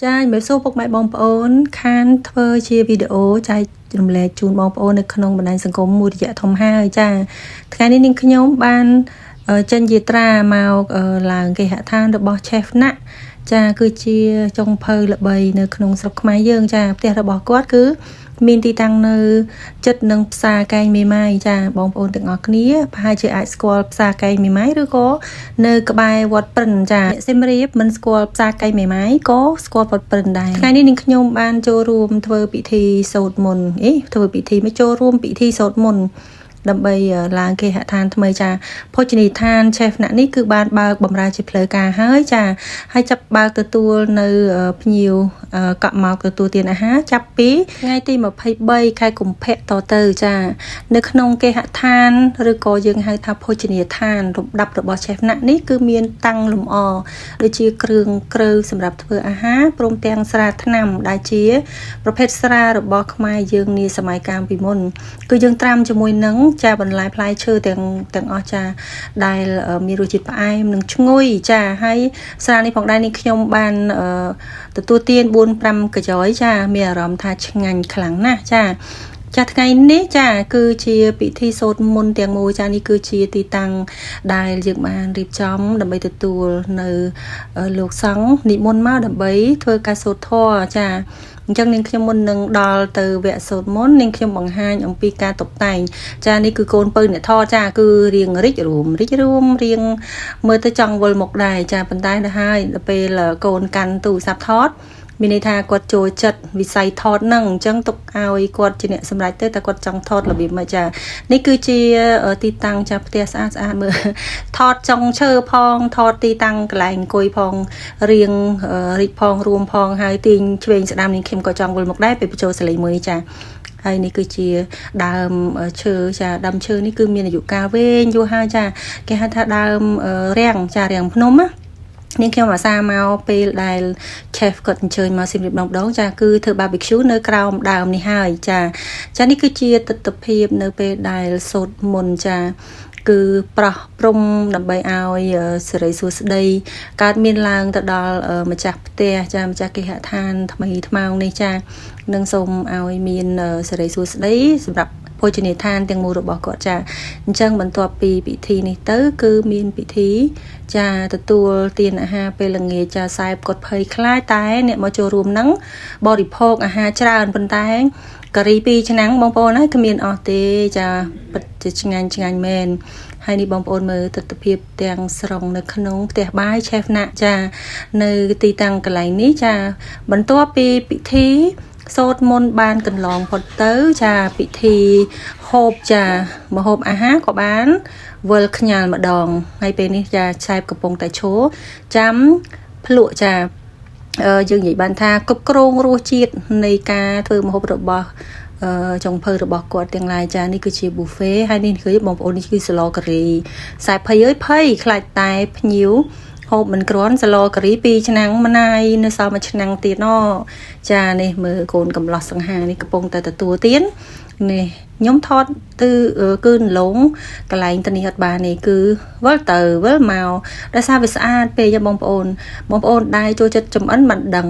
ចាជំរាបសួរពុកម៉ែបងប្អូនខានធ្វើជាវីដេអូចែករំលែកជូនបងប្អូននៅក្នុងបណ្ដាញសង្គមមួយរយៈធំហើយចាថ្ងៃនេះនាងខ្ញុំបានចេញយាត្រាមកឡើងគេហដ្ឋានរបស់ Chef ណាក់ចាគឺជាចុងភៅល្បីនៅក្នុងស្រុកខ្មែរយើងចាផ្ទះរបស់គាត់គឺមានទីតាំងនៅចិត្តនឹងផ្សារកែងមេម៉ាយចាបងប្អូនទាំងអស់គ្នាប្រហែលជាអាចស្គាល់ផ្សារកែងមេម៉ាយឬក៏នៅក្បែរវត្តព្រិនចាសៀមរាបមិនស្គាល់ផ្សារកែងមេម៉ាយក៏ស្គាល់វត្តព្រិនដែរថ្ងៃនេះនាងខ្ញុំបានចូលរួមធ្វើពិធីសូត្រមន្តធ្វើពិធីមកចូលរួមពិធីសូត្រមន្តដើម្បីឡើងគេហដ្ឋានថ្មីចាភោជនីយដ្ឋាន Chef ណាក់នេះគឺបានបើកបម្រើជាផ្លូវការហើយចាហើយចាប់បើកទទួលនៅភ្ញៀវកក់មកទទួលទានអាហារចាប់ពីថ្ងៃទី23ខែកុម្ភៈតទៅចានៅក្នុងគេហដ្ឋានឬក៏យើងហៅថាភោជនីយដ្ឋានរំដាប់របស់ Chef ណាក់នេះគឺមានតាំងលម្អដូចជាគ្រឿងក្រៅសម្រាប់ធ្វើអាហារព្រមទាំងស្រាថ្នាំដែលជាប្រភេទស្រារបស់ខ្មែរយើងនាសម័យកាលពីមុនគឺយើងត្រាំជាមួយនឹងចាបន្លែផ្លែឈើទាំងអស់ចាដែលមានរសជាតិផ្អែមនិងឈ្ងុយចាហើយស្រានេះផងដែរនេះខ្ញុំបានទទួលទាន 4-5 កញ្ចយចាមានអារម្មណ៍ថាឆ្ងាញ់ខ្លាំងណាស់ចាថ្ងៃនេះចាគឺជាពិធីសូត្រមន្តទាំងមូលចានេះគឺជាទីតាំងដែលយើងបានរៀបចំដើម្បីទទួលនៅលោកសង្ឃនិមន្តមកដើម្បីធ្វើការសូត្រធម៌ចាអញ្ចឹងនាងខ្ញុំមុននឹងដល់ទៅវគ្គសូត្រមន្តនាងខ្ញុំបង្ហាញអំពីការតុបតែងចានេះគឺកូនពៅអ្នកថតចាគឺរៀងរីករួមរៀងមើលទៅចង់វល់មុខដែរចាប៉ុន្តែដល់ហើយដល់ពេលកូនកាន់ទូរស័ព្ទថតមានន័យថាគាត់ចូលចិត្តវិស័យថតហ្នឹងអញ្ចឹងទុកឲ្យគាត់ជាអ្នកសម្រេចទៅតែគាត់ចង់ថតរបៀបមកចានេះគឺជាទីតាំងចាផ្ទះស្អាតមើលថតចុងឈើផងថតទីតាំងកន្លែងអង្គុយផងរៀងរីកផងរួមផងហើយទាញឆ្វេងស្ដាំនេះខ្ញុំក៏ចង់វិលមកដែរពេលបញ្ចូលសលេងមួយនេះចាហើយនេះគឺជាដើមឈើចាដើមឈើនេះគឺមានអាយុកាលវែងយូរហើយចាគេហៅថាដើមរាំងចារាំងភ្នំណានាងខ្ញុំអាសាមកពេលដែល Chef គាត់អញ្ជើញមកសៀមរាបម្ដងចាគឺធ្វើ barbecue នៅក្រោមដើមនេះហើយចានេះគឺជាទស្សនវិជ្ជានៅពេលដែលសូត្រមន្តចាគឺប្រោះព្រំដើម្បីឲ្យសិរីសួស្តីកើតមានឡើងទៅដល់ម្ចាស់ផ្ទះចាម្ចាស់គេហដ្ឋានថ្មីថ្មោងនេះចានឹងសូមឲ្យមានសិរីសួស្តីសម្រាប់ភោជនីយដ្ឋានទាំងមូលរបស់គាត់ចាអញ្ចឹងបន្ទាប់ពីពិធីនេះទៅគឺមានពិធីចាទទួលទានអាហារពេលល្ងាចចាសែបគាត់ភ័យខ្លាចតែអ្នកមកចូលរួមហ្នឹងបរិភោគអាហារច្រើនប៉ុន្តែការី2ឆ្នាំងបងប្អូនហើយគ្មានអស់ទេចាពិតជាឆ្ងាញ់មែនហើយនេះបងប្អូនមើលទស្សនវិជ្ជាទាំងស្រុងនៅក្នុងផ្ទះបាយ Chef ណាក់ចានៅទីតាំងកន្លែងនេះចាបន្ទាប់ពីពិធីសូត្រមន្តបានកន្លងផុតទៅចាពិធីហូបចាមកហូបអាហារក៏បានវិលខ្ញាល់ម្ដងហើយពេលនេះចាឆែបកំពុងតែឈរចាំភ្លក់ចាយើងនិយាយបានថាគ្រប់គ្រងរសជាតិនៃការធ្វើម្ហូបរបស់ចុងភៅរបស់គាត់ទាំងឡាយចានេះគឺជា buffet ហើយនេះគឺបងប្អូននេះគឺសាឡការីខ្សែភ័យខ្លាចតែភ្ញៀវហូបមិនគ្រាន់សាឡការី2ឆ្នាំងម្នាយនៅសល់មួយឆ្នាំងទៀតណចានេះមើលកូនកំឡោះសង្ហានេះកំពុងតែទទួលទាននេះខ្ញុំថតគឺលងកន្លែងទៅនេះអត់បាននេះគឺវិលទៅវិលមកដោយសារវាស្អាតពេកបងប្អូនដែលចូលចិត្តចំអិនមិនដឹង